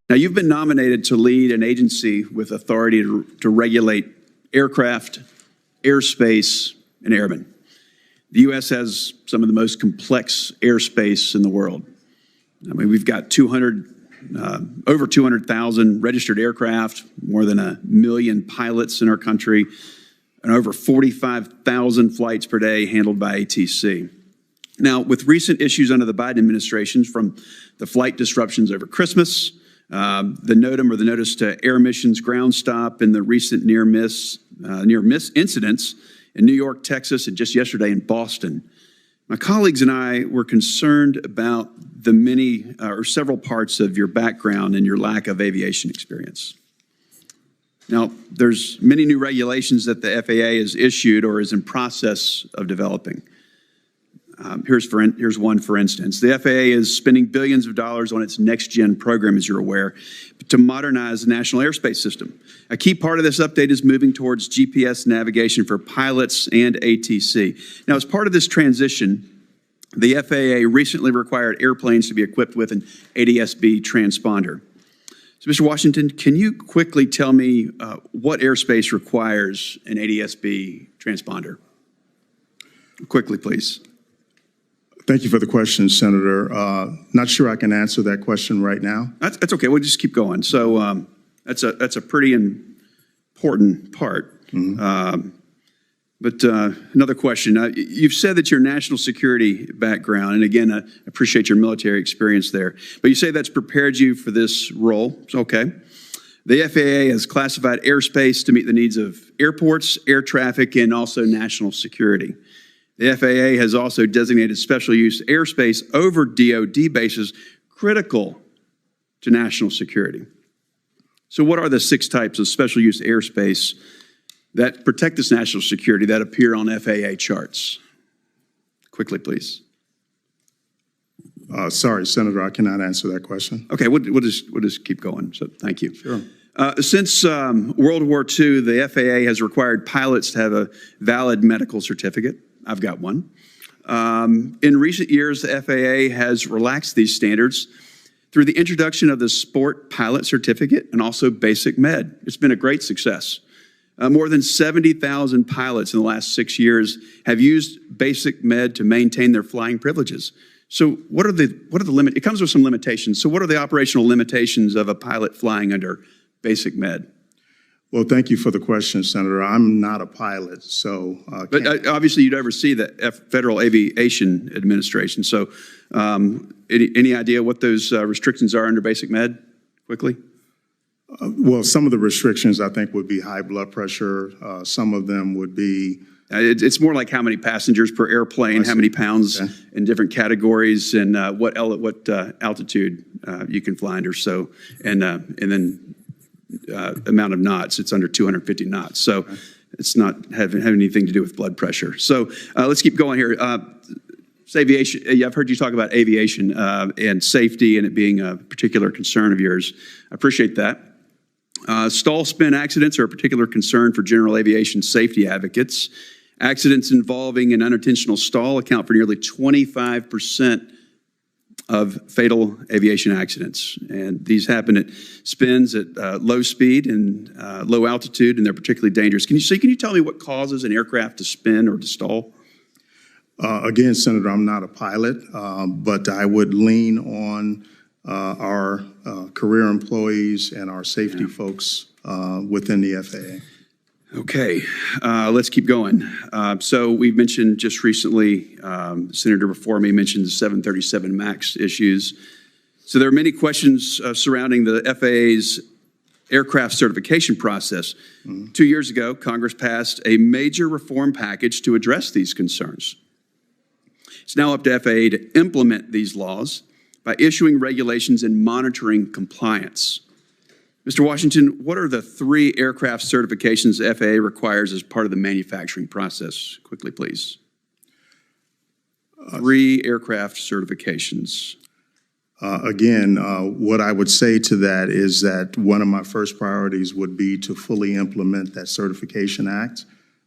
Now, you've been nominated to lead an agency with authority to regulate aircraft, airspace, and airmen. The U.S. has some of the most complex airspace in the world. I mean, we've got over 200,000 registered aircraft, more than 1 million pilots in our country, and over 45,000 flights per day handled by ATC. Now, with recent issues under the Biden administration, from the flight disruptions over Christmas, the NOTAM, or the Notice to Air Missions ground stop, and the recent near miss incidents in New York, Texas, and just yesterday in Boston, my colleagues and I were concerned about the many or several parts of your background and your lack of aviation experience. Now, there's many new regulations that the FAA has issued or is in process of developing. Here's one, for instance. The FAA is spending billions of dollars on its next-gen program, as you're aware, to modernize the national airspace system. A key part of this update is moving towards GPS navigation for pilots and ATC. Now, as part of this transition, the FAA recently required airplanes to be equipped with an ADS-B transponder. So, Mr. Washington, can you quickly tell me what airspace requires an ADS-B transponder? Quickly, please. Thank you for the question, Senator. Not sure I can answer that question right now. That's okay. We'll just keep going. So that's a pretty important part. Mm-hmm. But another question. You've said that your national security background, and again, I appreciate your military experience there, but you say that's prepared you for this role. It's okay. The FAA has classified airspace to meet the needs of airports, air traffic, and also national security. The FAA has also designated special use airspace over DoD bases critical to national security. So what are the 6 types of special use airspace that protect this national security that appear on FAA charts? Quickly, please. Sorry, Senator, I cannot answer that question. Okay, we'll just keep going. So thank you. Sure. Since World War II, the FAA has required pilots to have a valid medical certificate. I've got one. In recent years, the FAA has relaxed these standards through the introduction of the Sport Pilot Certificate and also Basic Med. It's been a great success. More than 70,000 pilots in the last 6 years have used Basic Med to maintain their flying privileges. So what are the limits? It comes with some limitations. So what are the operational limitations of a pilot flying under Basic Med? Well, thank you for the question, Senator. I'm not a pilot, so... But obviously you'd oversee the Federal Aviation Administration. So any idea what those restrictions are under Basic Med, quickly? Well, some of the restrictions, I think, would be high blood pressure. Some of them would be... It's more like how many passengers per airplane, how many pounds in different categories, and what altitude you can fly under. So, and then amount of knots. It's under 250 knots. So it's not having anything to do with blood pressure. So let's keep going here. It's aviation. I've heard you talk about aviation and safety and it being a particular concern of yours. I appreciate that. Stall spin accidents are a particular concern for general aviation safety advocates. Accidents involving an unintentional stall account for nearly 25% of fatal aviation accidents. And these happen at spins at low speed and low altitude, and they're particularly dangerous. Can you tell me what causes an aircraft to spin or to stall? Again, Senator, I'm not a pilot, but I would lean on our career employees and our safety folks within the FAA. Okay, let's keep going. So we've mentioned just recently, the senator before me mentioned the 737 MAX issues. So there are many questions surrounding the FAA's aircraft certification process. 2 years ago, Congress passed a major reform package to address these concerns. It's now up to FAA to implement these laws by issuing regulations and monitoring compliance. Mr. Washington, what are the 3 aircraft certifications the FAA requires as part of the manufacturing process? Quickly, please. 3 aircraft certifications. Again, what I would say to that is that one of my first priorities would be to fully implement that Certification Act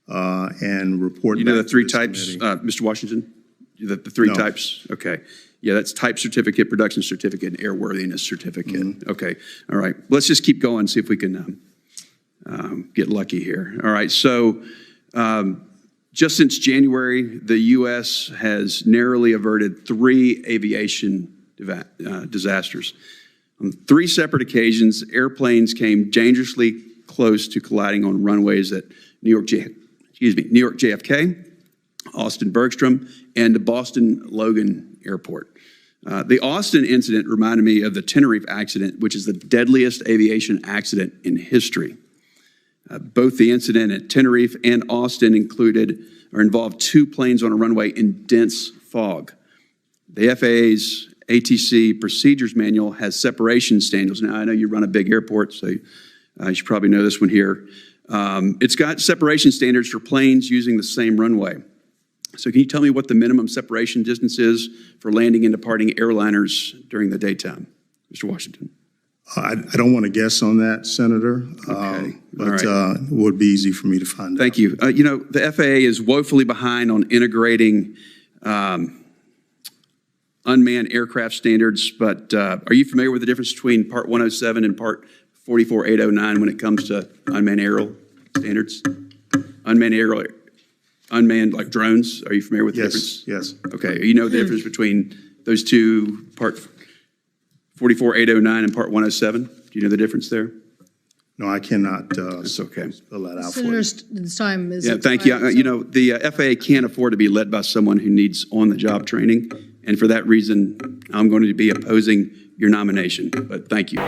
and report. You know the 3 types, Mr. Washington? The 3 types? Okay. Yeah, that's type certificate, production certificate, and airworthiness certificate. Okay, all right. Let's just keep going, see if we can get lucky here. All right, so just since January, the U.S. has narrowly averted 3 aviation disasters. On 3 separate occasions, airplanes came dangerously close to colliding on runways at New York JFK, Austin Bergstrom, and the Boston Logan Airport. The Austin incident reminded me of the Tenerife accident, which is the deadliest aviation accident in history. Both the incident at Tenerife and Austin involved 2 planes on a runway in dense fog. The FAA's ATC procedures manual has separation standards. Now, I know you run a big airport, so you should probably know this one here. It's got separation standards for planes using the same runway. So can you tell me what the minimum separation distance is for landing and departing airliners during the daytime, Mr. Washington? I don't want to guess on that, Senator, Okay. but All right. it would be easy for me to find out. Thank you. You know, the FAA is woefully behind on integrating unmanned aircraft standards, but are you familiar with the difference between Part 107 and Part 44809 when it comes to unmanned aerial standards? Unmanned like drones, are you familiar with the difference? Yes. Okay, you know the difference between those two, Part 44809 and Part 107? Do you know the difference there? No, I cannot That's okay. spell that out for you. Senator's time is. Yeah, thank you. You know, the FAA can't afford to be led by someone who needs on-the-job training, and for that reason, I'm going to be opposing your nomination, but thank you.